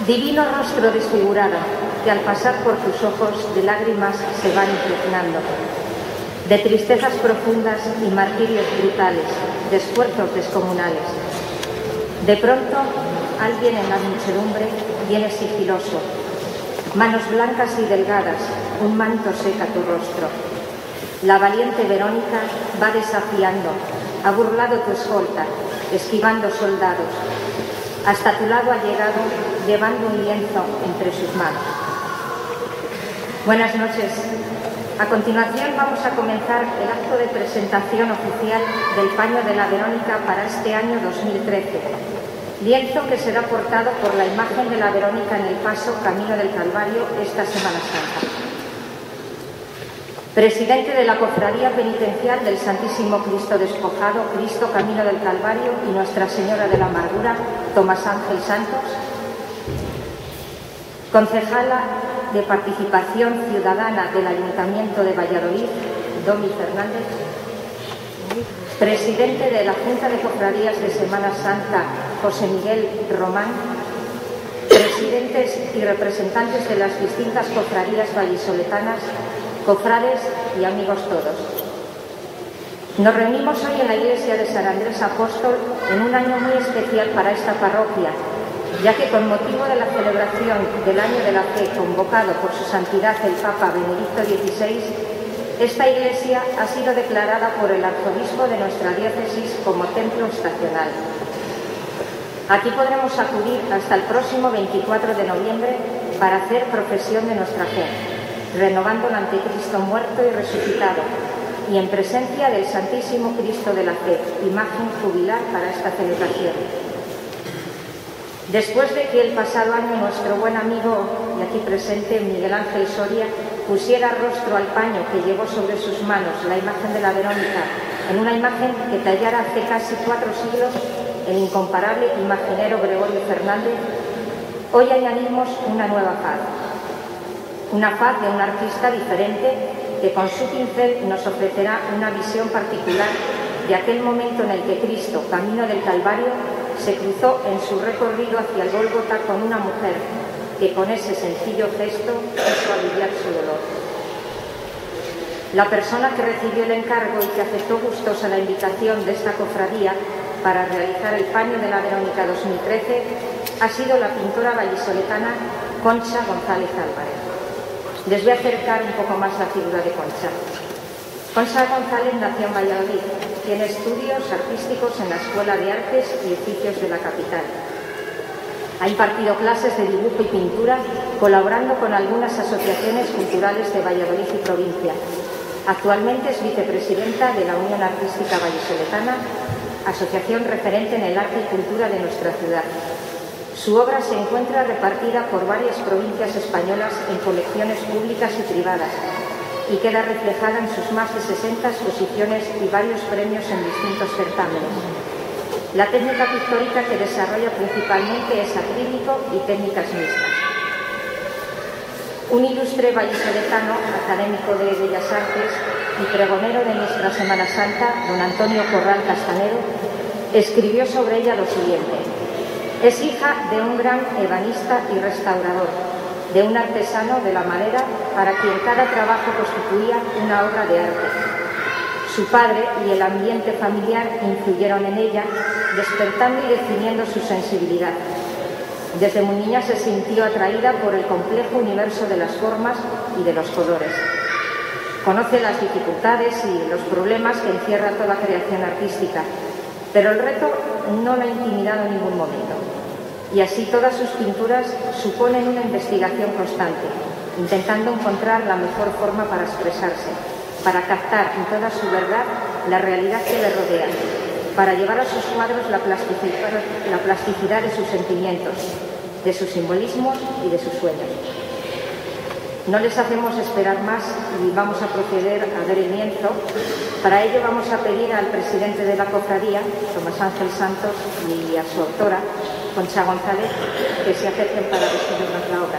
Divino rostro desfigurado, que al pasar por tus ojos de lágrimas se van impregnando, de tristezas profundas y martirios brutales, de esfuerzos descomunales. De pronto, alguien en la muchedumbre viene sigiloso, manos blancas y delgadas, un manto seca tu rostro. La valiente Verónica va desafiando, ha burlado tu escolta, esquivando soldados. Hasta tu lado ha llegado, llevando un lienzo entre sus manos. Buenas noches. A continuación vamos a comenzar el acto de presentación oficial del paño de la Verónica para este año 2013. Lienzo que será portado por la imagen de la Verónica en el paso Camino del Calvario esta Semana Santa. Presidente de la Cofradía Penitencial del Santísimo Cristo Despojado, Cristo Camino del Calvario y Nuestra Señora de la Amargura, Tomás Ángel Santos. Concejala de Participación Ciudadana del Ayuntamiento de Valladolid, Domi Fernández. Presidente de la Junta de Cofradías de Semana Santa, José Miguel Román. Presidentes y representantes de las distintas cofradías vallisoletanas, cofrades y amigos todos. Nos reunimos hoy en la iglesia de San Andrés Apóstol en un año muy especial para esta parroquia, ya que con motivo de la celebración del Año de la Fe convocado por su santidad el Papa Benedicto XVI, esta iglesia ha sido declarada por el arzobispo de nuestra diócesis como templo estacional. Aquí podremos acudir hasta el próximo 24 de noviembre para hacer profesión de nuestra fe, renovando ante Cristo muerto y resucitado, y en presencia del Santísimo Cristo de la Fe, imagen jubilar para esta celebración. Después de que el pasado año nuestro buen amigo, y aquí presente, Miguel Ángel Soria, pusiera rostro al paño que llevó sobre sus manos la imagen de la Verónica, en una imagen que tallara hace casi 4 siglos el incomparable imaginero Gregorio Fernández, hoy añadimos una nueva faz. Una faz de un artista diferente que con su pincel nos ofrecerá una visión particular de aquel momento en el que Cristo, camino del Calvario, se cruzó en su recorrido hacia el Gólgota con una mujer que con ese sencillo gesto quiso aliviar su dolor. La persona que recibió el encargo y que aceptó gustosa la invitación de esta cofradía para realizar el paño de la Verónica 2013 ha sido la pintora vallisoletana Concha González Álvarez. Les voy a acercar un poco más la figura de Concha. Concha González nació en Valladolid. Tiene estudios artísticos en la Escuela de Artes y Oficios de la capital. Ha impartido clases de dibujo y pintura, colaborando con algunas asociaciones culturales de Valladolid y provincia. Actualmente es vicepresidenta de la Unión Artística Vallisoletana, asociación referente en el arte y cultura de nuestra ciudad. Su obra se encuentra repartida por varias provincias españolas en colecciones públicas y privadas y queda reflejada en sus más de 60 exposiciones y varios premios en distintos certámenes. La técnica pictórica que desarrolla principalmente es acrílico y técnicas mixtas. Un ilustre vallisoletano, académico de Bellas Artes y pregonero de nuestra Semana Santa, don Antonio Corral Castanero, escribió sobre ella lo siguiente: es hija de un gran ebanista y restaurador, de un artesano de la madera para quien cada trabajo constituía una obra de arte. Su padre y el ambiente familiar influyeron en ella, despertando y definiendo su sensibilidad. Desde muy niña se sintió atraída por el complejo universo de las formas y de los colores. Conoce las dificultades y los problemas que encierra toda creación artística, pero el reto no la ha intimidado en ningún momento. Y así todas sus pinturas suponen una investigación constante, intentando encontrar la mejor forma para expresarse, para captar en toda su verdad la realidad que le rodea, para llevar a sus cuadros la plasticidad de sus sentimientos, de sus simbolismos y de sus sueños. No les hacemos esperar más y vamos a proceder a ver el lienzo. Para ello vamos a pedir al presidente de la cofradía, Tomás Ángel Santos, y a su autora, Concha González, que se acerquen para recibirnos la obra.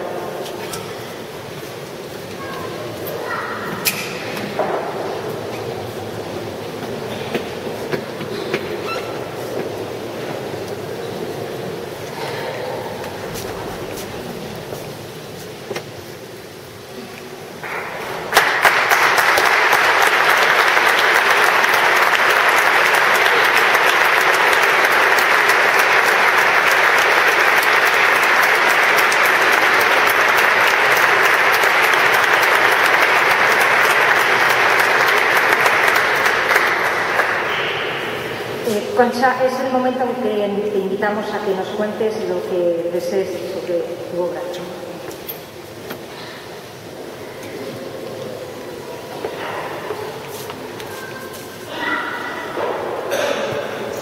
Concha, es el momento en que te invitamos a que nos cuentes lo que desees sobre tu obra.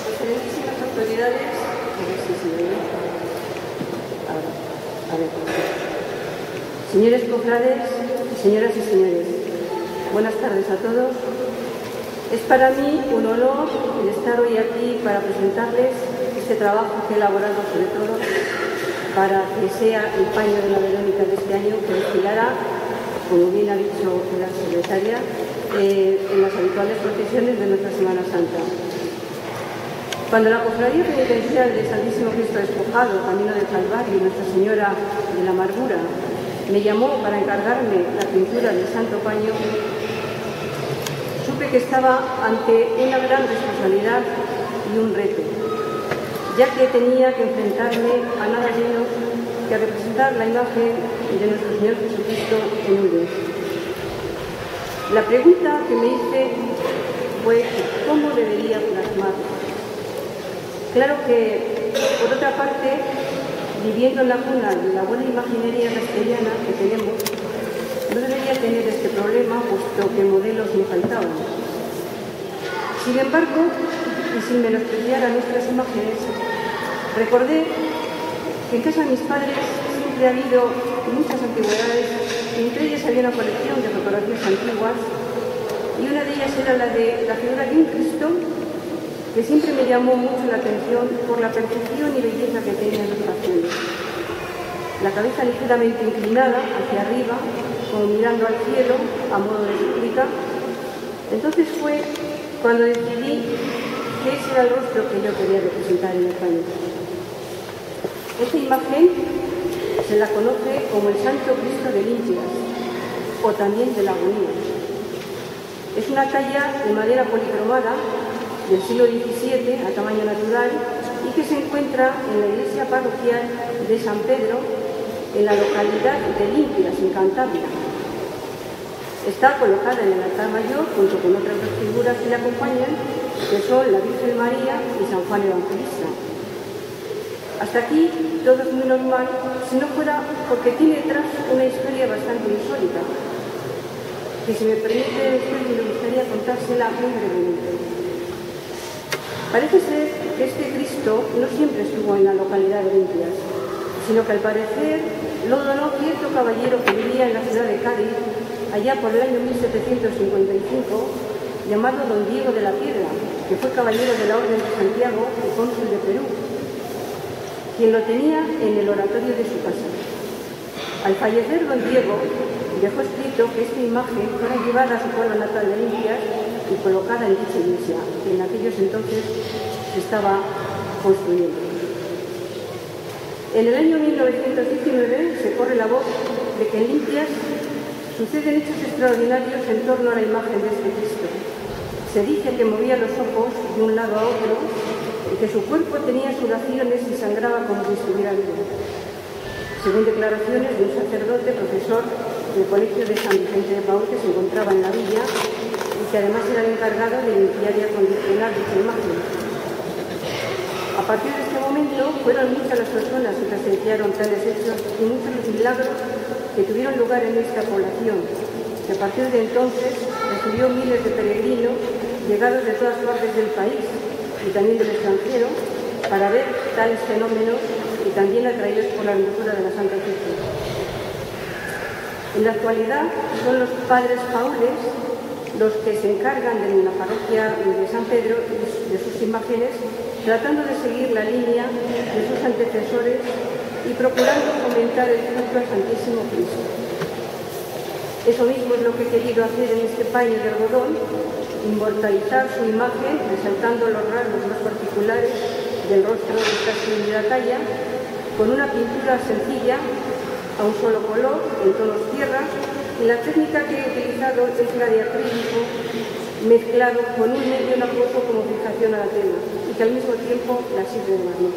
Excelentísimas autoridades, señores cofrades, señoras y señores, buenas tardes a todos. Es para mí un honor el estar hoy aquí para presentarles este trabajo que he elaborado, sobre todo para que sea el paño de la Verónica de este año, que desfilará, como bien ha dicho la secretaria, en las habituales procesiones de nuestra Semana Santa. Cuando la Cofradía Penitencial de Santísimo Cristo Despojado, Camino del Calvario y Nuestra Señora de la Amargura me llamó para encargarme la pintura del Santo Paño, supe que estaba ante una gran responsabilidad y un reto, ya que tenía que enfrentarme a nada menos que a representar la imagen de nuestro Señor Jesucristo en un lienzo. La pregunta que me hice fue ¿cómo debería plasmarlo? Claro que, por otra parte, viviendo en la cuna de la buena imaginería castellana que tenemos, no debería tener este problema, puesto que modelos me faltaban. Sin embargo, y sin menospreciar a nuestras imágenes, recordé que en casa de mis padres siempre ha habido muchas antigüedades, y entre ellas había una colección de fotografías antiguas, y una de ellas era la de la figura de un Cristo, que siempre me llamó mucho la atención por la perfección y belleza que tenía en sus facciones. La cabeza ligeramente inclinada hacia arriba, como mirando al cielo, a modo de súplica. Entonces fue cuando decidí que ese era el rostro que yo quería representar en el paño. Esta imagen se la conoce como el Santo Cristo de Limpias, o también de la Agonía. Es una talla de madera policromada del siglo XVII a tamaño natural y que se encuentra en la iglesia parroquial de San Pedro, en la localidad de Limpias, en Cantabria. Está colocada en el altar mayor junto con otras dos figuras que le acompañan, que son la Virgen María y San Juan Evangelista. Hasta aquí todo es muy normal, si no fuera porque tiene detrás una historia bastante insólita, que si me permite después me gustaría contársela muy brevemente. Parece ser que este Cristo no siempre estuvo en la localidad de Limpias, sino que al parecer lo donó cierto caballero que vivía en la ciudad de Cádiz, allá por el año 1755, llamado don Diego de la Piedra, que fue caballero de la Orden de Santiago y cónsul de Perú, quien lo tenía en el oratorio de su casa. Al fallecer don Diego, dejó escrito que esta imagen fuera llevada a su pueblo natal de Limpias y colocada en dicha iglesia, que en aquellos entonces se estaba construyendo. En el año 1919 se corre la voz de que en Limpias suceden hechos extraordinarios en torno a la imagen de este Cristo. Se dice que movía los ojos de un lado a otro y que su cuerpo tenía sudaciones y sangraba como si estuviera vivo. Según declaraciones de un sacerdote, profesor del Colegio de San Vicente de Paúl, que se encontraba en la villa y que además era el encargado de limpiar y acondicionar dicha imagen. A partir de este momento fueron muchas las personas que presenciaron tales hechos y muchos los milagros que tuvieron lugar en esta población, que a partir de entonces recibió miles de peregrinos llegados de todas partes del país y también del extranjero para ver tales fenómenos y también atraídos por la hermosura de la Santa Cruz. En la actualidad son los padres paules los que se encargan de la parroquia de San Pedro de sus imágenes, tratando de seguir la línea de sus antecesores y procurando fomentar el culto al Santísimo Cristo. Eso mismo es lo que he querido hacer en este paño de algodón, inmortalizar su imagen, resaltando los rasgos más particulares del rostro de esta esplendida talla, con una pintura sencilla, a un solo color, en tonos tierra, y la técnica que he utilizado es la de acrílico mezclado con un medio acuoso como fijación a la tela, y que al mismo tiempo la sirve de barniz.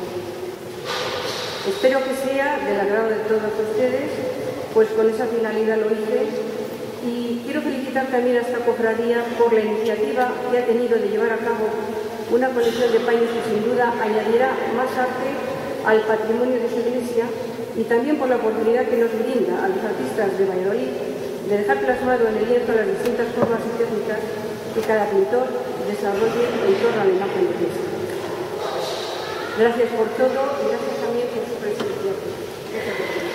Espero que sea del agrado de todos ustedes, pues con esa finalidad lo hice, y quiero felicitar también a esta cofradía por la iniciativa que ha tenido de llevar a cabo una colección de paños que sin duda añadirá más arte al patrimonio de su iglesia, y también por la oportunidad que nos brinda a los artistas de Valladolid de dejar plasmado en el lienzo las distintas formas y técnicas que cada pintor desarrolle en torno a la imagen de Cristo. Gracias por todo y gracias también por su presencia. Muchas gracias.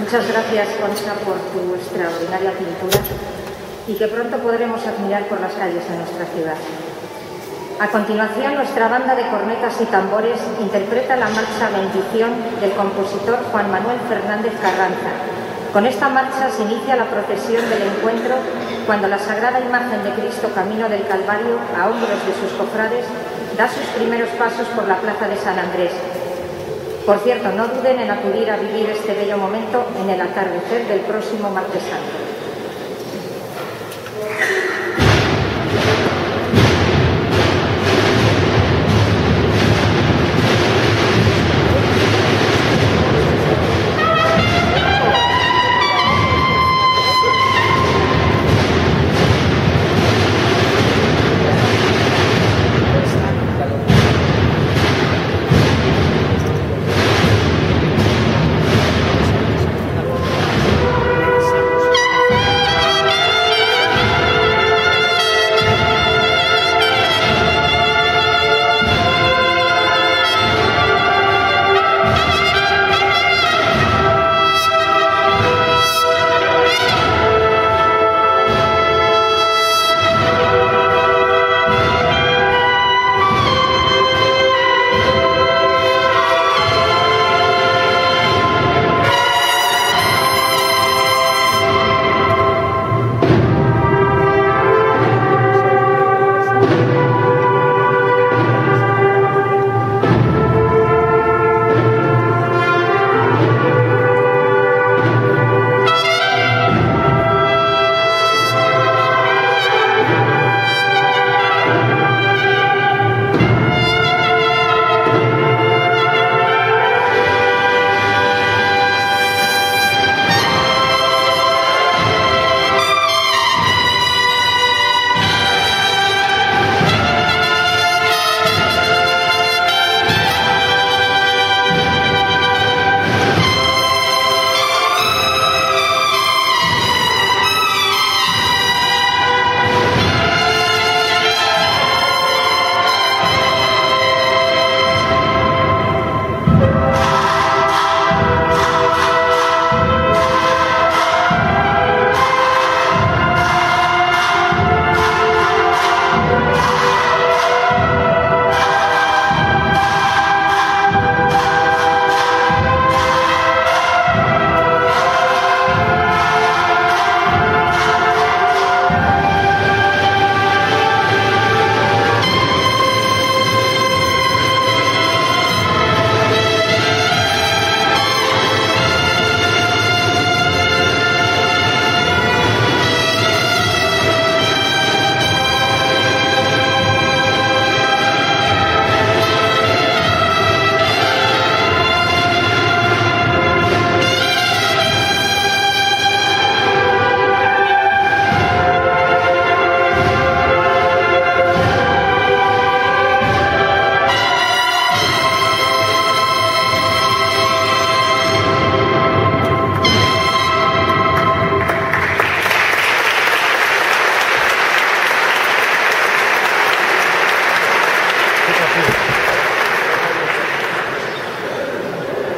Muchas gracias, Concha, por tu extraordinaria pintura y que pronto podremos admirar por las calles de nuestra ciudad. A continuación, nuestra banda de cornetas y tambores interpreta la marcha Bendición del compositor Juan Manuel Fernández Carranza. Con esta marcha se inicia la procesión del encuentro cuando la sagrada imagen de Cristo Camino del Calvario, a hombros de sus cofrades, da sus primeros pasos por la plaza de San Andrés. Por cierto, no duden en acudir a vivir este bello momento en el atardecer del próximo martes santo.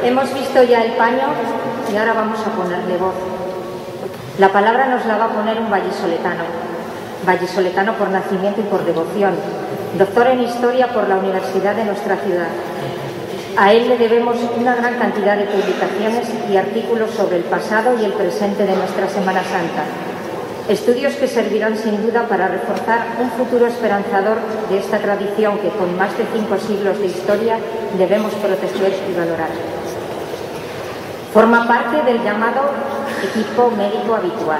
Hemos visto ya el paño y ahora vamos a ponerle voz. La palabra nos la va a poner un vallisoletano por nacimiento y por devoción, doctor en Historia por la Universidad de nuestra ciudad. A él le debemos una gran cantidad de publicaciones y artículos sobre el pasado y el presente de nuestra Semana Santa. Estudios que servirán sin duda para reforzar un futuro esperanzador de esta tradición que con más de 5 siglos de historia debemos proteger y valorar. Forma parte del llamado equipo médico habitual.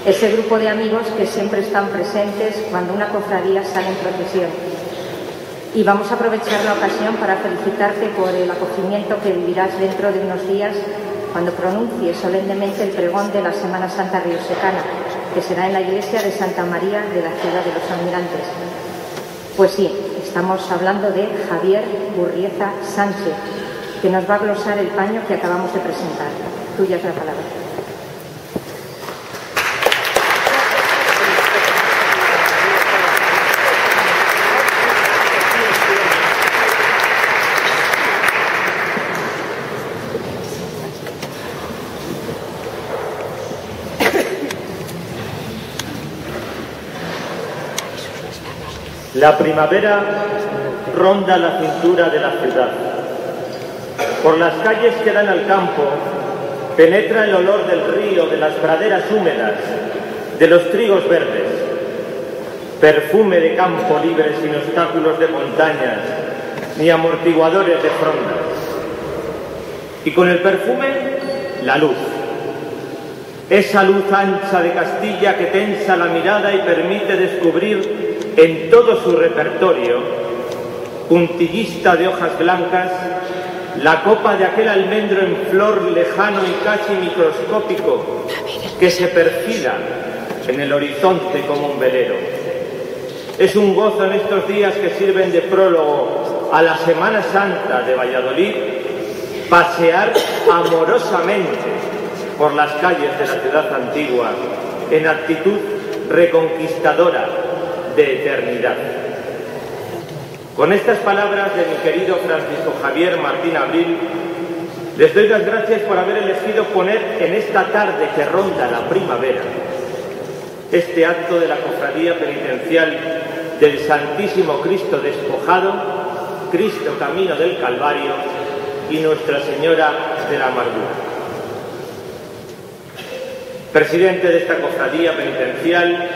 ese grupo de amigos que siempre están presentes cuando una cofradía sale en procesión. Y vamos a aprovechar la ocasión para felicitarte por el acogimiento que vivirás dentro de unos días cuando pronuncie solemnemente el pregón de la Semana Santa riosecana, que será en la iglesia de Santa María de la ciudad de los Almirantes. Pues sí, estamos hablando de Javier Gurrieza Sánchez, que nos va a glosar el paño que acabamos de presentar. Tuya es la palabra. La primavera ronda la cintura de la ciudad. Por las calles que dan al campo penetra el olor del río, de las praderas húmedas, de los trigos verdes, perfume de campo libre sin obstáculos de montañas ni amortiguadores de frondas. Y con el perfume, la luz. Esa luz ancha de Castilla que tensa la mirada y permite descubrir en todo su repertorio, puntillista de hojas blancas, la copa de aquel almendro en flor lejano y casi microscópico que se perfila en el horizonte como un velero. Es un gozo en estos días que sirven de prólogo a la Semana Santa de Valladolid pasear amorosamente por las calles de la ciudad antigua en actitud reconquistadora de eternidad. Con estas palabras de mi querido Francisco Javier Martín Abril, les doy las gracias por haber elegido poner en esta tarde que ronda la primavera este acto de la Cofradía Penitencial del Santísimo Cristo Despojado, Cristo Camino del Calvario y Nuestra Señora de la Amargura. Presidente de esta Cofradía Penitencial,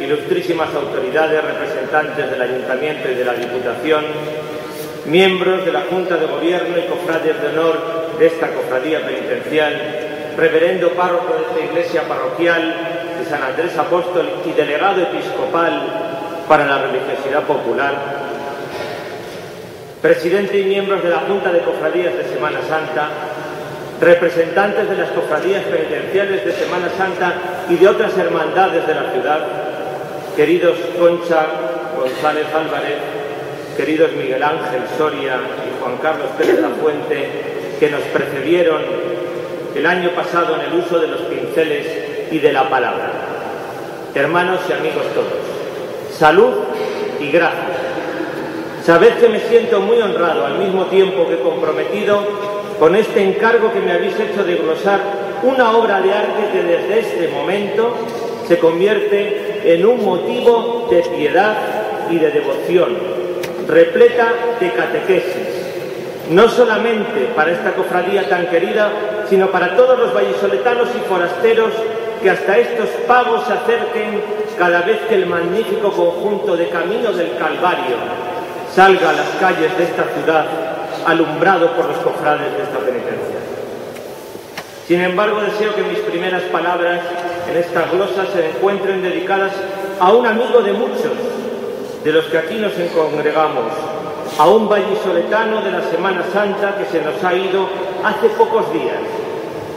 ilustrísimas autoridades, representantes del Ayuntamiento y de la Diputación, miembros de la Junta de Gobierno y cofrades de honor de esta Cofradía Penitencial, reverendo párroco de esta iglesia parroquial de San Andrés Apóstol y delegado episcopal para la religiosidad popular, presidente y miembros de la Junta de Cofradías de Semana Santa, representantes de las cofradías penitenciales de Semana Santa y de otras hermandades de la ciudad, queridos Concha González Álvarez, queridos Miguel Ángel Soria y Juan Carlos Pérez La Fuente, que nos precedieron el año pasado en el uso de los pinceles y de la palabra. Hermanos y amigos todos, salud y gracias. Sabed que me siento muy honrado, al mismo tiempo que comprometido, con este encargo que me habéis hecho de glosar una obra de arte que desde este momento se convierte en un motivo de piedad y de devoción, repleta de catequesis, no solamente para esta cofradía tan querida, sino para todos los vallisoletanos y forasteros que hasta estos pagos se acerquen cada vez que el magnífico conjunto de Camino del Calvario salga a las calles de esta ciudad, alumbrado por los cofrades de esta penitencia. Sin embargo, deseo que mis primeras palabras en esta glosa se encuentren dedicadas a un amigo de muchos de los que aquí nos congregamos, a un vallisoletano de la Semana Santa que se nos ha ido hace pocos días,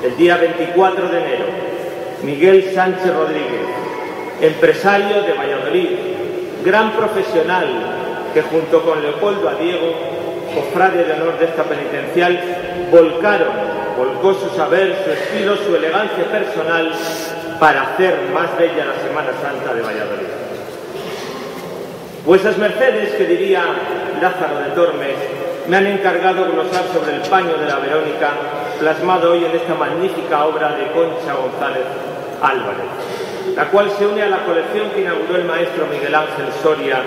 el día 24 de enero, Miguel Sánchez Rodríguez, empresario de Valladolid, gran profesional que junto con Leopoldo Adiego, cofrade de honor de esta penitencial, volcó su saber, su estilo, su elegancia personal para hacer más bella la Semana Santa de Valladolid. Vuesas mercedes, que diría Lázaro de Tormes, me han encargado glosar sobre el paño de la Verónica, plasmado hoy en esta magnífica obra de Concha González Álvarez, la cual se une a la colección que inauguró el maestro Miguel Ángel Soria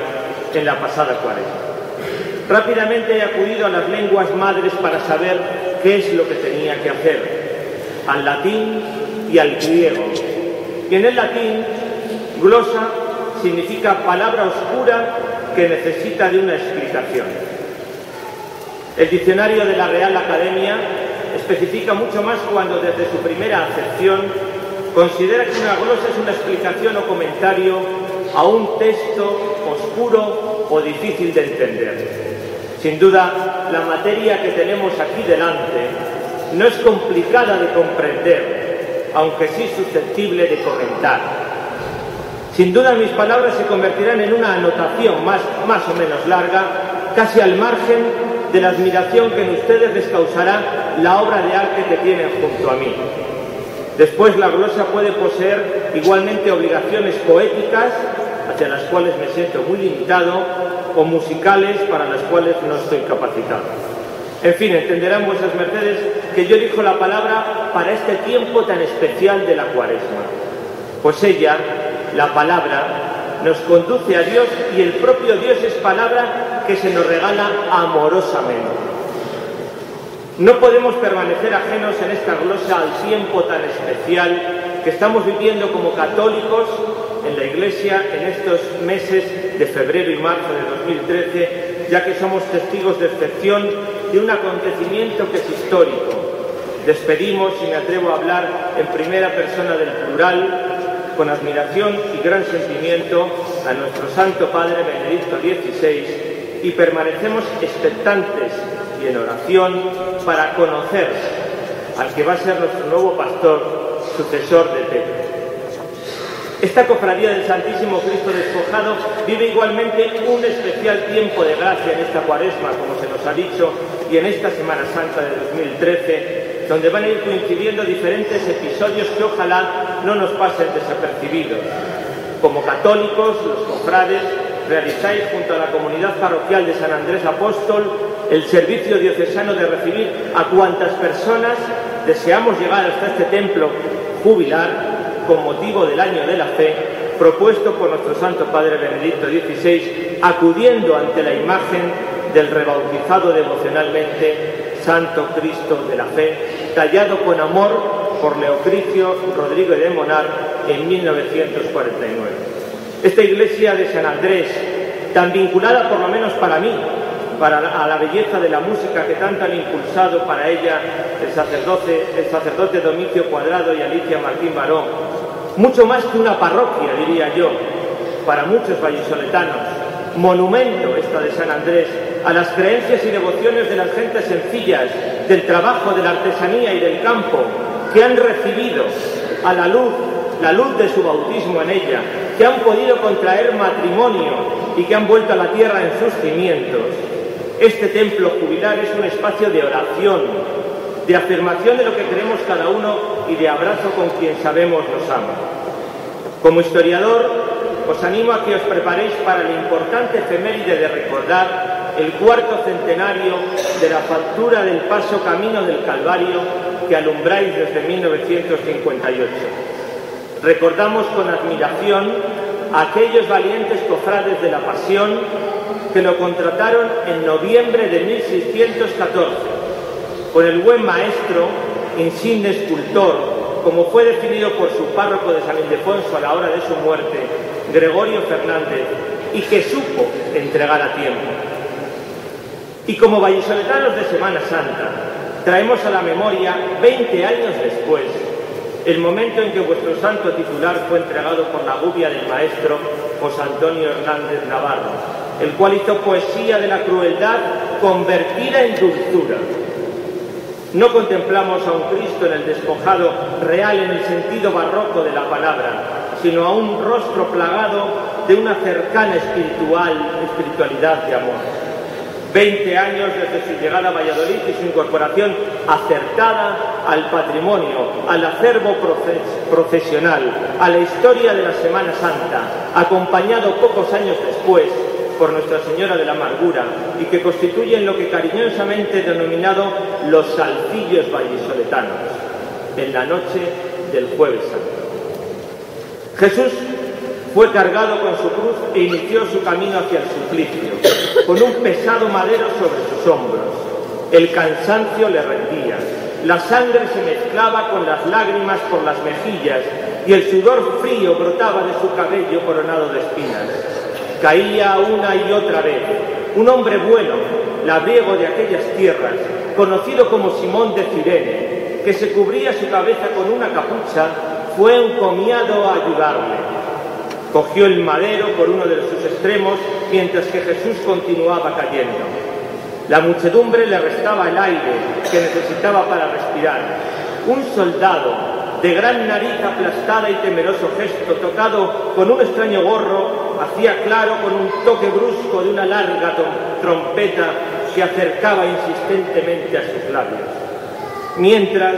en la pasada Cuaresma. Rápidamente he acudido a las lenguas madres para saber qué es lo que tenía que hacer, al latín y al griego. Y en el latín, glosa significa palabra oscura que necesita de una explicación. El diccionario de la Real Academia especifica mucho más cuando desde su primera acepción considera que una glosa es una explicación o comentario a un texto oscuro o difícil de entender. Sin duda, la materia que tenemos aquí delante no es complicada de comprender, aunque sí susceptible de comentar. Sin duda, mis palabras se convertirán en una anotación más o menos larga, casi al margen de la admiración que en ustedes les causará la obra de arte que tienen junto a mí. Después, la glosa puede poseer igualmente obligaciones poéticas, hacia las cuales me siento muy limitado, o musicales, para las cuales no estoy capacitado. En fin, entenderán vuestras mercedes que yo elijo la palabra para este tiempo tan especial de la Cuaresma, pues ella, la palabra, nos conduce a Dios, y el propio Dios es palabra que se nos regala amorosamente. No podemos permanecer ajenos en esta glosa al tiempo tan especial que estamos viviendo como católicos en la Iglesia en estos meses de febrero y marzo de 2013, ya que somos testigos de excepción de un acontecimiento que es histórico. Despedimos, y me atrevo a hablar en primera persona del plural, con admiración y gran sentimiento, a nuestro Santo Padre Benedicto XVI, y permanecemos expectantes y en oración para conocer al que va a ser nuestro nuevo pastor, sucesor de Pedro. Esta cofradía del Santísimo Cristo Despojado vive igualmente un especial tiempo de gracia en esta Cuaresma, como se nos ha dicho, y en esta Semana Santa de 2013, donde van a ir coincidiendo diferentes episodios que ojalá no nos pasen desapercibidos. Como católicos, los cofrades realizáis junto a la comunidad parroquial de San Andrés Apóstol el servicio diocesano de recibir a cuantas personas deseamos llegar hasta este templo jubilar con motivo del Año de la Fe, propuesto por nuestro Santo Padre Benedicto XVI, acudiendo ante la imagen del rebautizado devocionalmente Santo Cristo de la Fe, tallado con amor por Leocricio Rodrigo de Monar en 1949. Esta iglesia de San Andrés, tan vinculada por lo menos para mí, a la belleza de la música que tanto han impulsado para ella el sacerdote Domicio Cuadrado y Alicia Martín Baró, mucho más que una parroquia, diría yo, para muchos vallisoletanos, monumento esta de San Andrés a las creencias y devociones de las gentes sencillas, del trabajo, de la artesanía y del campo, que han recibido a la luz de su bautismo en ella, que han podido contraer matrimonio y que han vuelto a la tierra en sus cimientos. Este templo jubilar es un espacio de oración, de afirmación de lo que creemos cada uno y de abrazo con quien sabemos nos ama. Como historiador, os animo a que os preparéis para la importante efeméride de recordar el 4º centenario de la factura del paso Camino del Calvario que alumbráis desde 1958. Recordamos con admiración a aquellos valientes cofrades de la Pasión que lo contrataron en noviembre de 1614, con el buen maestro, insigne escultor, como fue definido por su párroco de San Ildefonso a la hora de su muerte, Gregorio Fernández, y que supo entregar a tiempo. Y como vallisoletanos de Semana Santa, traemos a la memoria, 20 años después, el momento en que vuestro santo titular fue entregado por la gubia del maestro José Antonio Hernández Navarro, el cual hizo poesía de la crueldad convertida en dulzura. No contemplamos a un Cristo en el despojado real en el sentido barroco de la palabra, sino a un rostro plagado de una cercana espiritualidad de amor. 20 años desde su llegada a Valladolid y su incorporación acertada al patrimonio, al acervo procesional, a la historia de la Semana Santa, acompañado pocos años después por Nuestra Señora de la Amargura, y que constituyen lo que cariñosamente he denominado los salcillos vallisoletanos, en la noche del Jueves Santo. Jesús fue cargado con su cruz e inició su camino hacia el suplicio, con un pesado madero sobre sus hombros. El cansancio le rendía, la sangre se mezclaba con las lágrimas por las mejillas y el sudor frío brotaba de su cabello coronado de espinas. Caía una y otra vez. Un hombre bueno, labriego de aquellas tierras, conocido como Simón de Cirene, que se cubría su cabeza con una capucha, fue encomiado a ayudarle. Cogió el madero por uno de sus extremos mientras que Jesús continuaba cayendo. La muchedumbre le restaba el aire que necesitaba para respirar. Un soldado de gran nariz aplastada y temeroso gesto, tocado con un extraño gorro, hacía claro con un toque brusco de una larga trompeta que acercaba insistentemente a sus labios. Mientras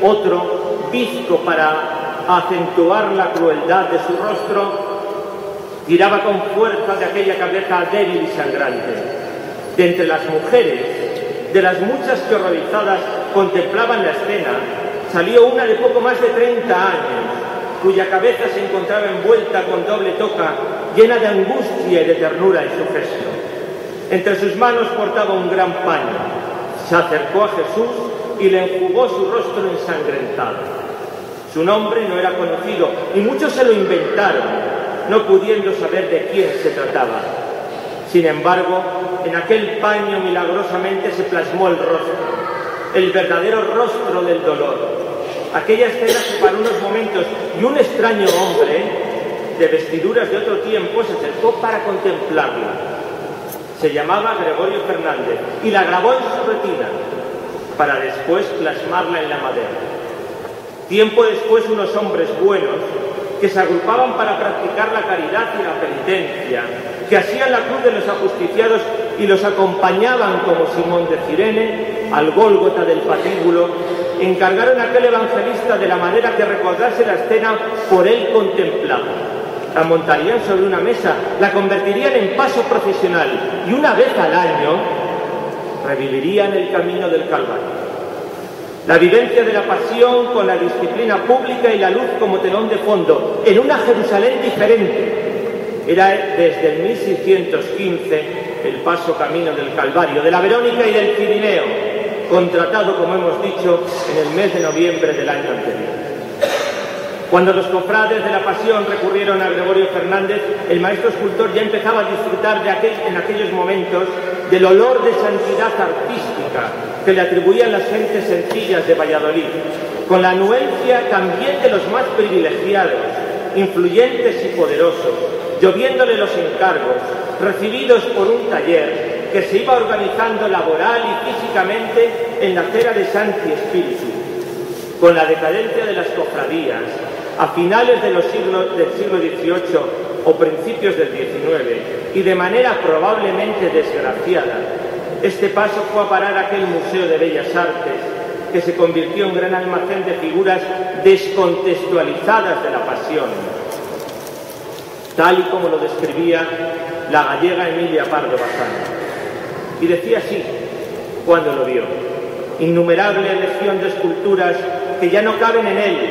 otro, bizco para acentuar la crueldad de su rostro, tiraba con fuerza de aquella cabeza débil y sangrante. De entre las mujeres, de las muchas que horrorizadas contemplaban la escena, salió una de poco más de 30 años, cuya cabeza se encontraba envuelta con doble toca, llena de angustia y de ternura en su gesto. Entre sus manos portaba un gran paño. Se acercó a Jesús y le enjugó su rostro ensangrentado. Su nombre no era conocido y muchos se lo inventaron, no pudiendo saber de quién se trataba. Sin embargo, en aquel paño milagrosamente se plasmó el rostro, el verdadero rostro del dolor. Aquella escena se paró unos momentos y un extraño hombre, de vestiduras de otro tiempo, se acercó para contemplarla. Se llamaba Gregorio Fernández y la grabó en su retina para después plasmarla en la madera. Tiempo después, unos hombres buenos que se agrupaban para practicar la caridad y la penitencia, que hacían la cruz de los ajusticiados y los acompañaban como Simón de Cirene al Gólgota del patíbulo, encargaron a aquel evangelista de la manera que recordase la escena por él contemplada. La montarían sobre una mesa, la convertirían en paso procesional y una vez al año revivirían el camino del Calvario. La vivencia de la pasión con la disciplina pública y la luz como telón de fondo, en una Jerusalén diferente. Era desde el 1615 el paso camino del Calvario, de la Verónica y del Cirineo, contratado, como hemos dicho, en el mes de noviembre del año anterior. Cuando los cofrades de la Pasión recurrieron a Gregorio Fernández, el maestro escultor ya empezaba a disfrutar en aquellos momentos del olor de santidad artística que le atribuían las gentes sencillas de Valladolid, con la anuencia también de los más privilegiados, influyentes y poderosos, lloviéndole los encargos, recibidos por un taller que se iba organizando laboral y físicamente en la cera de Santi Espíritu. Con la decadencia de las cofradías, a finales del siglo XVIII o principios del XIX, y de manera probablemente desgraciada, este paso fue a parar a aquel Museo de Bellas Artes, que se convirtió en gran almacén de figuras descontextualizadas de la Pasión, tal y como lo describía la gallega Emilia Pardo Bazán. Y decía así cuando lo vio: innumerable legión de esculturas que ya no caben en él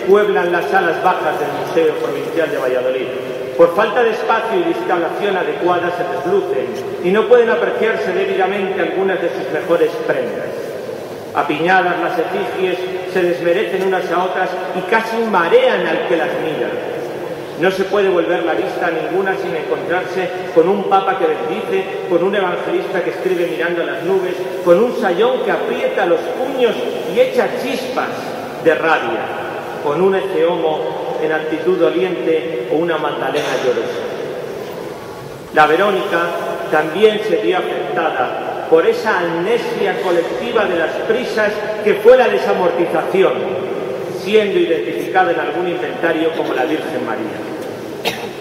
pueblan las salas bajas del Museo Provincial de Valladolid. Por falta de espacio y de instalación adecuada se deslucen y no pueden apreciarse debidamente algunas de sus mejores prendas. Apiñadas las efigies se desmerecen unas a otras y casi marean al que las mira. No se puede volver la vista a ninguna sin encontrarse con un papa que bendice, con un evangelista que escribe mirando a las nubes, con un sayón que aprieta los puños y echa chispas de rabia, con un Ecce Homo en actitud doliente o una Magdalena llorosa. La Verónica también se vio afectada por esa amnesia colectiva de las prisas que fue la desamortización, siendo identificada en algún inventario como la Virgen María.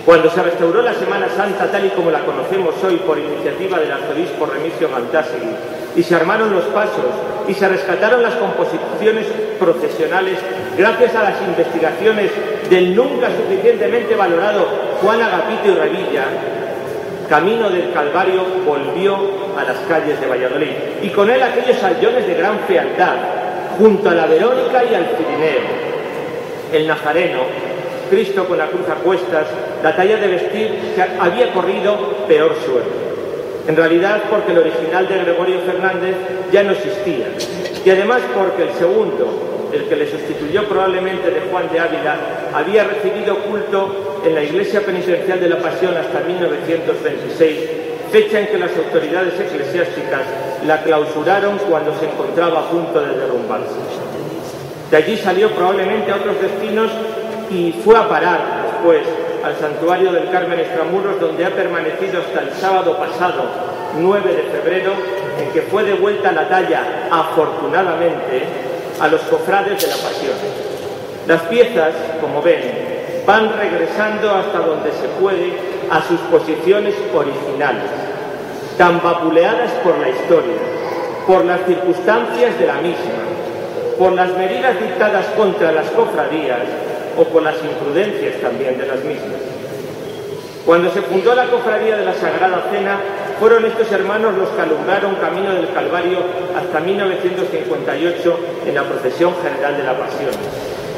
Cuando se restauró la Semana Santa tal y como la conocemos hoy por iniciativa del arzobispo Remigio Gantásegui, y se armaron los pasos y se rescataron las composiciones procesionales gracias a las investigaciones del nunca suficientemente valorado Juan Agapito y Revilla, Camino del Calvario volvió a las calles de Valladolid, y con él aquellos sayones de gran fealdad, junto a la Verónica y al Cirineo. El Nazareno, Cristo con la cruz a cuestas, la talla de vestir que había corrido peor suerte. En realidad porque el original de Gregorio Fernández ya no existía, y además porque el segundo, el que le sustituyó probablemente de Juan de Ávila, había recibido culto en la Iglesia Penitencial de la Pasión hasta 1926, fecha en que las autoridades eclesiásticas la clausuraron cuando se encontraba a punto de derrumbarse. De allí salió probablemente a otros destinos y fue a parar después al santuario del Carmen Extramuros, donde ha permanecido hasta el sábado pasado, 9 de febrero, en que fue devuelta la talla, afortunadamente, a los cofrades de la Pasión. Las piezas, como ven, van regresando hasta donde se puede a sus posiciones originales, tan vapuleadas por la historia, por las circunstancias de la misma, por las medidas dictadas contra las cofradías o por las imprudencias también de las mismas. Cuando se fundó la Cofradía de la Sagrada Cena, fueron estos hermanos los que alumbraron Camino del Calvario hasta 1958 en la procesión general de la Pasión.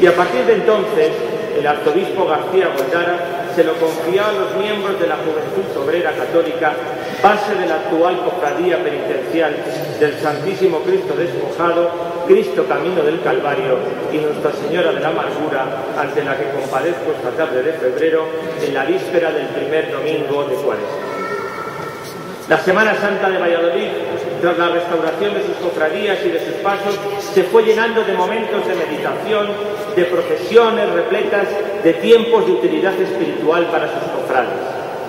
Y a partir de entonces, el arzobispo García Goldara se lo confió a los miembros de la Juventud Obrera Católica, base de la actual Cofradía Penitencial del Santísimo Cristo Despojado, Cristo Camino del Calvario y Nuestra Señora de la Amargura, ante la que compadezco esta tarde de febrero, en la víspera del primer domingo de Cuaresma. La Semana Santa de Valladolid, tras la restauración de sus cofradías y de sus pasos, se fue llenando de momentos de meditación, de procesiones repletas de tiempos de utilidad espiritual para sus cofrades.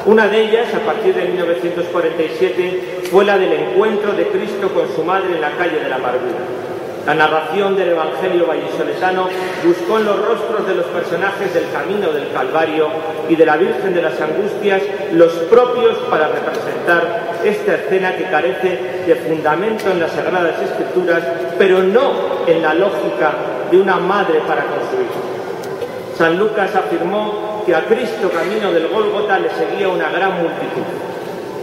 Una de ellas, a partir de 1947, fue la del encuentro de Cristo con su madre en la calle de la Amargura. La narración del Evangelio vallisoletano buscó en los rostros de los personajes del Camino del Calvario y de la Virgen de las Angustias los propios para representar esta escena que carece de fundamento en las Sagradas Escrituras, pero no en la lógica de una madre para con su hijo. San Lucas afirmó que a Cristo camino del Gólgota le seguía una gran multitud.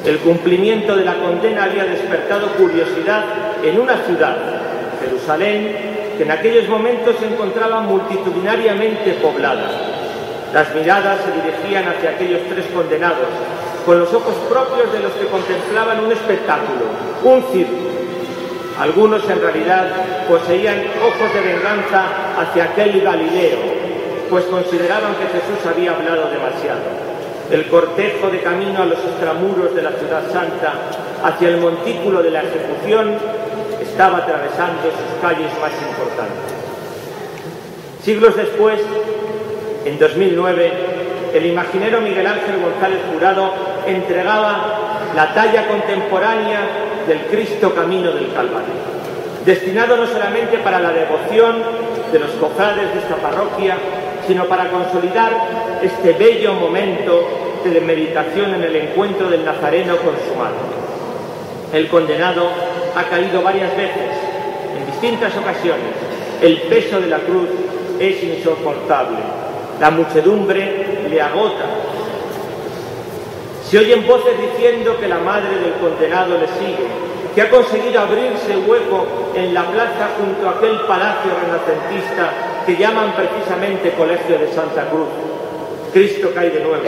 El cumplimiento de la condena había despertado curiosidad en una ciudad, Jerusalén, que en aquellos momentos se encontraba multitudinariamente poblada. Las miradas se dirigían hacia aquellos tres condenados, con los ojos propios de los que contemplaban un espectáculo, un circo. Algunos en realidad poseían ojos de venganza hacia aquel Galileo, pues consideraban que Jesús había hablado demasiado. El cortejo de camino a los extramuros de la Ciudad Santa, hacia el montículo de la ejecución, estaba atravesando sus calles más importantes. Siglos después, en 2009, el imaginero Miguel Ángel González Jurado entregaba la talla contemporánea del Cristo Camino del Calvario, destinado no solamente para la devoción de los cofrades de esta parroquia, sino para consolidar este bello momento de meditación en el encuentro del Nazareno con su madre. El condenado ha caído varias veces, en distintas ocasiones. El peso de la cruz es insoportable. La muchedumbre le agota. Se oyen voces diciendo que la madre del condenado le sigue, que ha conseguido abrirse hueco en la plaza junto a aquel palacio renacentista que llaman precisamente Colegio de Santa Cruz. Cristo cae de nuevo.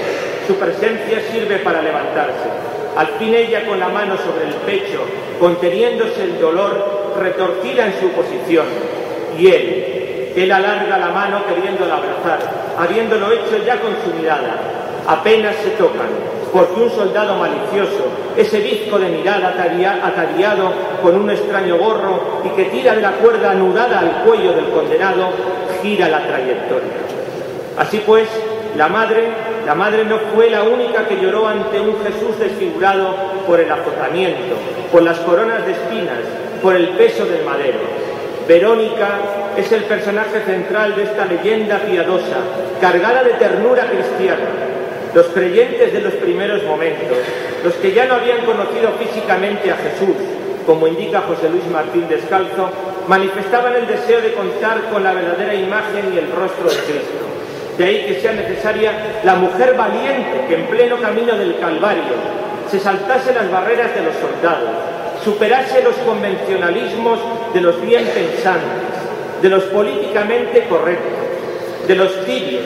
Su presencia sirve para levantarse. Al fin ella, con la mano sobre el pecho, conteniéndose el dolor, retorcida en su posición. Y él alarga la mano queriéndola abrazar, habiéndolo hecho ya con su mirada. Apenas se tocan, porque un soldado malicioso, ese bizco de mirada ataviado con un extraño gorro y que tira de la cuerda anudada al cuello del condenado, gira la trayectoria. Así pues, la madre no fue la única que lloró ante un Jesús desfigurado por el azotamiento, por las coronas de espinas, por el peso del madero. Verónica es el personaje central de esta leyenda piadosa, cargada de ternura cristiana. Los creyentes de los primeros momentos, los que ya no habían conocido físicamente a Jesús, como indica José Luis Martín Descalzo, manifestaban el deseo de contar con la verdadera imagen y el rostro de Cristo. De ahí que sea necesaria la mujer valiente que en pleno camino del Calvario se saltase las barreras de los soldados, superase los convencionalismos de los bien pensantes, de los políticamente correctos, de los tibios,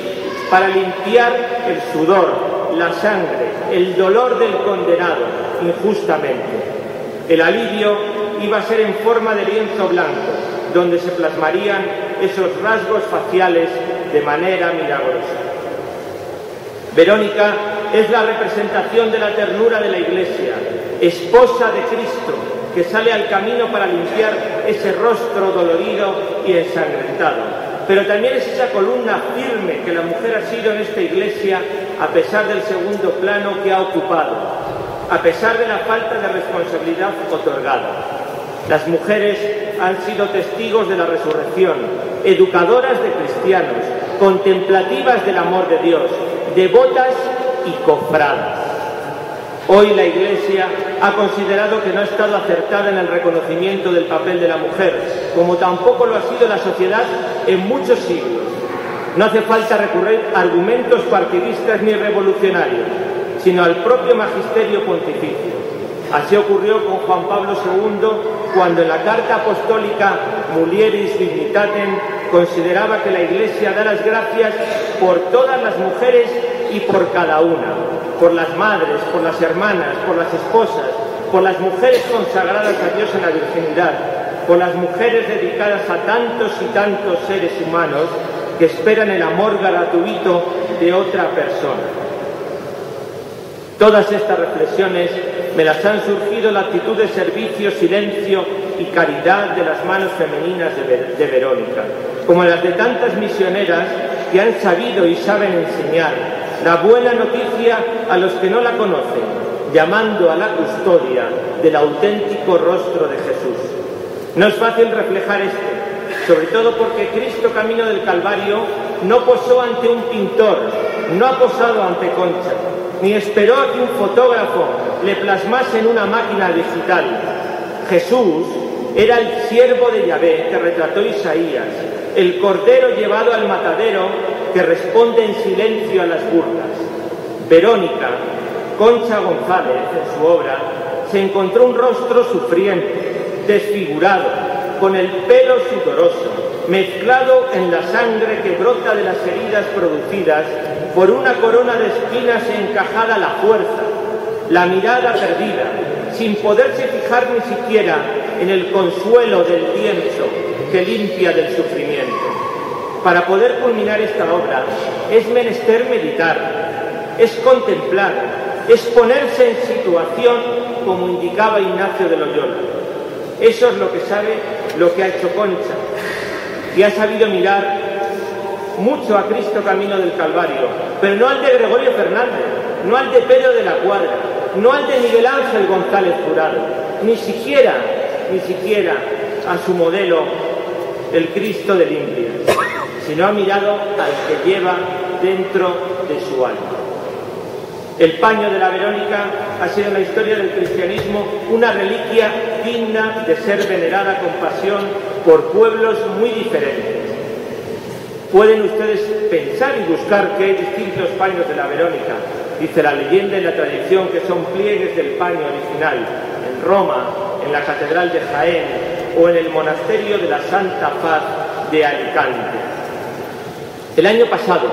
para limpiar el sudor, la sangre, el dolor del condenado injustamente. El alivio iba a ser en forma de lienzo blanco, donde se plasmarían esos rasgos faciales de manera milagrosa. Verónica es la representación de la ternura de la Iglesia, esposa de Cristo, que sale al camino para limpiar ese rostro dolorido y ensangrentado. pero también es esa columna firme que la mujer ha sido en esta Iglesia a pesar del segundo plano que ha ocupado, a pesar de la falta de responsabilidad otorgada. Las mujeres han sido testigos de la resurrección, educadoras de cristianos, contemplativas del amor de Dios, devotas y cofradas. Hoy la Iglesia ha considerado que no ha estado acertada en el reconocimiento del papel de la mujer, como tampoco lo ha sido la sociedad en muchos siglos. No hace falta recurrir a argumentos partidistas ni revolucionarios, sino al propio magisterio pontificio. Así ocurrió con Juan Pablo II, cuando en la Carta Apostólica Mulieris Dignitatem consideraba que la Iglesia da las gracias por todas las mujeres y por cada una, por las madres, por las hermanas, por las esposas, por las mujeres consagradas a Dios en la virginidad, por las mujeres dedicadas a tantos y tantos seres humanos que esperan el amor gratuito de otra persona. Todas estas reflexiones me las han surgido la actitud de servicio, silencio y caridad de las manos femeninas de Verónica, como las de tantas misioneras que han sabido y saben enseñar la buena noticia a los que no la conocen, llamando a la custodia del auténtico rostro de Jesús. No es fácil reflejar esto, sobre todo porque Cristo camino del Calvario no posó ante un pintor, no ha posado ante Concha, ni esperó a que un fotógrafo le plasmase en una máquina digital. Jesús era el siervo de Yahvé que retrató Isaías, el cordero llevado al matadero que responde en silencio a las burlas. Verónica, Concha González, en su obra, se encontró un rostro sufriente, desfigurado, con el pelo sudoroso, mezclado en la sangre que brota de las heridas producidas por una corona de espinas encajada a la fuerza, la mirada perdida, sin poderse fijar ni siquiera en el consuelo del lienzo que limpia del sufrimiento. Para poder culminar esta obra es menester meditar, es contemplar, es ponerse en situación, como indicaba Ignacio de Loyola. Eso es lo que sabe, lo que ha hecho Concha, y ha sabido mirar mucho a Cristo camino del Calvario, pero no al de Gregorio Fernández, no al de Pedro de la Cuadra, no al de Miguel Ángel González Jurado, ni siquiera a su modelo, el Cristo de Limpias, sino ha mirado al que lleva dentro de su alma. El paño de la Verónica ha sido en la historia del cristianismo una reliquia digna de ser venerada con pasión por pueblos muy diferentes. Pueden ustedes pensar y buscar que hay distintos paños de la Verónica. Dice la leyenda y la tradición que son pliegues del paño original en Roma, en la Catedral de Jaén o en el Monasterio de la Santa Faz de Alicante. El año pasado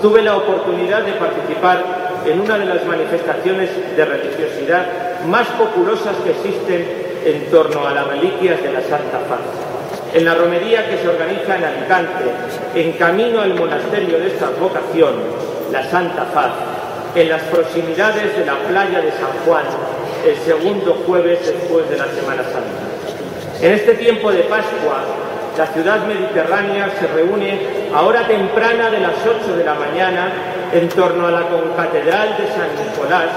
tuve la oportunidad de participar en una de las manifestaciones de religiosidad más populosas que existen en torno a las reliquias de la Santa Faz. En la romería que se organiza en Alicante, en camino al monasterio de esta advocación, la Santa Faz, en las proximidades de la playa de San Juan, el segundo jueves después de la Semana Santa. En este tiempo de Pascua, la ciudad mediterránea se reúne a hora temprana de las 8 de la mañana en torno a la concatedral de San Nicolás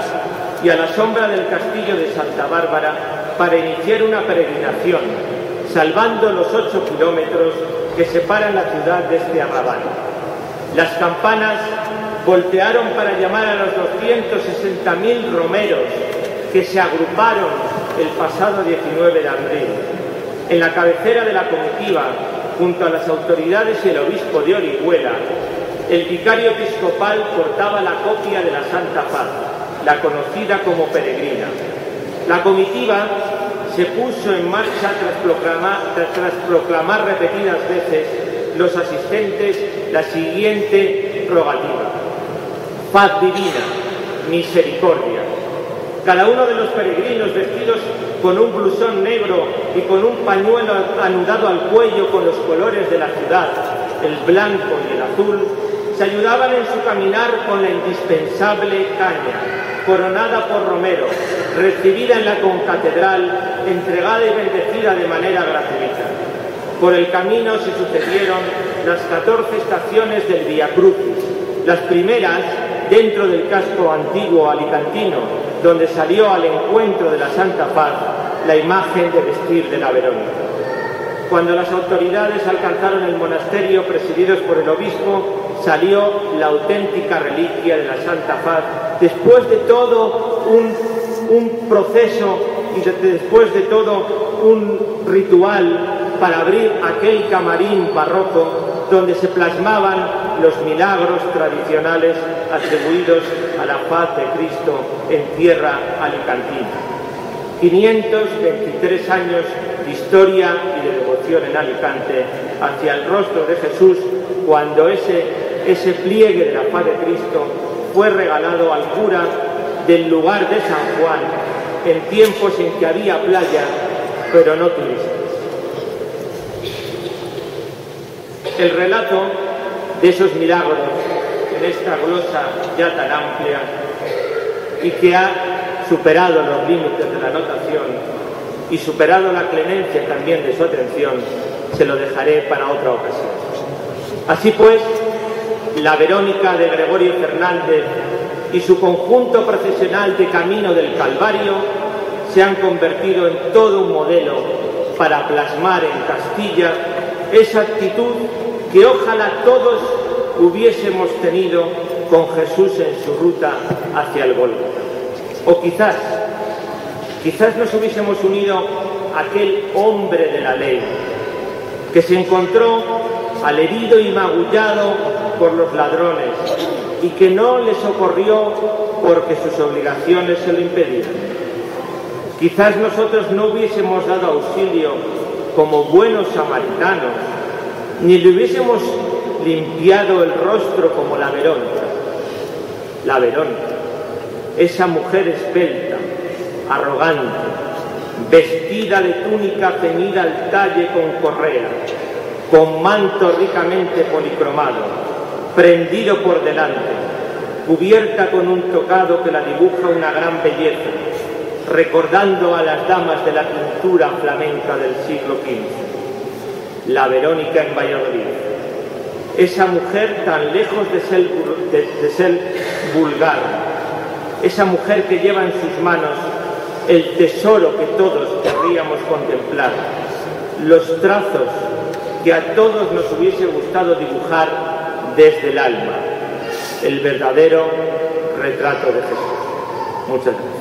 y a la sombra del castillo de Santa Bárbara para iniciar una peregrinación, salvando los 8 kilómetros que separan la ciudad de este arrabal. Las campanas voltearon para llamar a los 260.000 romeros que se agruparon el pasado 19 de abril. En la cabecera de la comitiva, junto a las autoridades y el obispo de Orihuela, el vicario episcopal portaba la copia de la Santa Faz, la conocida como peregrina. La comitiva se puso en marcha tras proclamar repetidas veces los asistentes la siguiente rogativa: paz divina, misericordia. Cada uno de los peregrinos, vestidos con un blusón negro y con un pañuelo anudado al cuello con los colores de la ciudad, el blanco y el azul, se ayudaban en su caminar con la indispensable caña, coronada por romero, recibida en la concatedral, entregada y bendecida de manera gratuita. Por el camino se sucedieron las 14 estaciones del Vía Crucis. Las primeras dentro del casco antiguo alicantino, donde salió al encuentro de la Santa Faz la imagen de vestir de la Verónica. Cuando las autoridades alcanzaron el monasterio presididos por el obispo, salió la auténtica reliquia de la Santa Faz, después de todo un proceso y después de todo un ritual para abrir aquel camarín barroco donde se plasmaban los milagros tradicionales atribuidos a la faz de Cristo en tierra alicantina. 523 años de historia y de devoción en Alicante hacia el rostro de Jesús, cuando ese pliegue de la faz de Cristo fue regalado al cura del lugar de San Juan en tiempos en que había playa, pero no turistas. El relato de esos milagros en esta glosa ya tan amplia y que ha superado los límites de la notación y superado la clemencia también de su atención, se lo dejaré para otra ocasión. Así pues, la Verónica de Gregorio Fernández y su conjunto procesional de Camino del Calvario se han convertido en todo un modelo para plasmar en Castilla esa actitud que ojalá todos hubiésemos tenido con Jesús en su ruta hacia el Gólgota. O quizás nos hubiésemos unido a aquel hombre de la ley que se encontró al herido y magullado por los ladrones y que no le socorrió porque sus obligaciones se lo impedían. Quizás nosotros no hubiésemos dado auxilio como buenos samaritanos, ni le hubiésemos limpiado el rostro como la Verónica. La Verónica, esa mujer esbelta, arrogante, vestida de túnica ceñida al talle con correa, con manto ricamente policromado, prendido por delante, cubierta con un tocado que la dibuja una gran belleza, recordando a las damas de la pintura flamenca del siglo XV. La Verónica en Valladolid, esa mujer tan lejos de ser vulgar, esa mujer que lleva en sus manos el tesoro que todos querríamos contemplar, los trazos que a todos nos hubiese gustado dibujar desde el alma, el verdadero retrato de Jesús. Muchas gracias.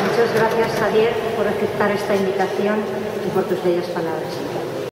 Muchas gracias, Javier, por aceptar esta invitación y por tus bellas palabras.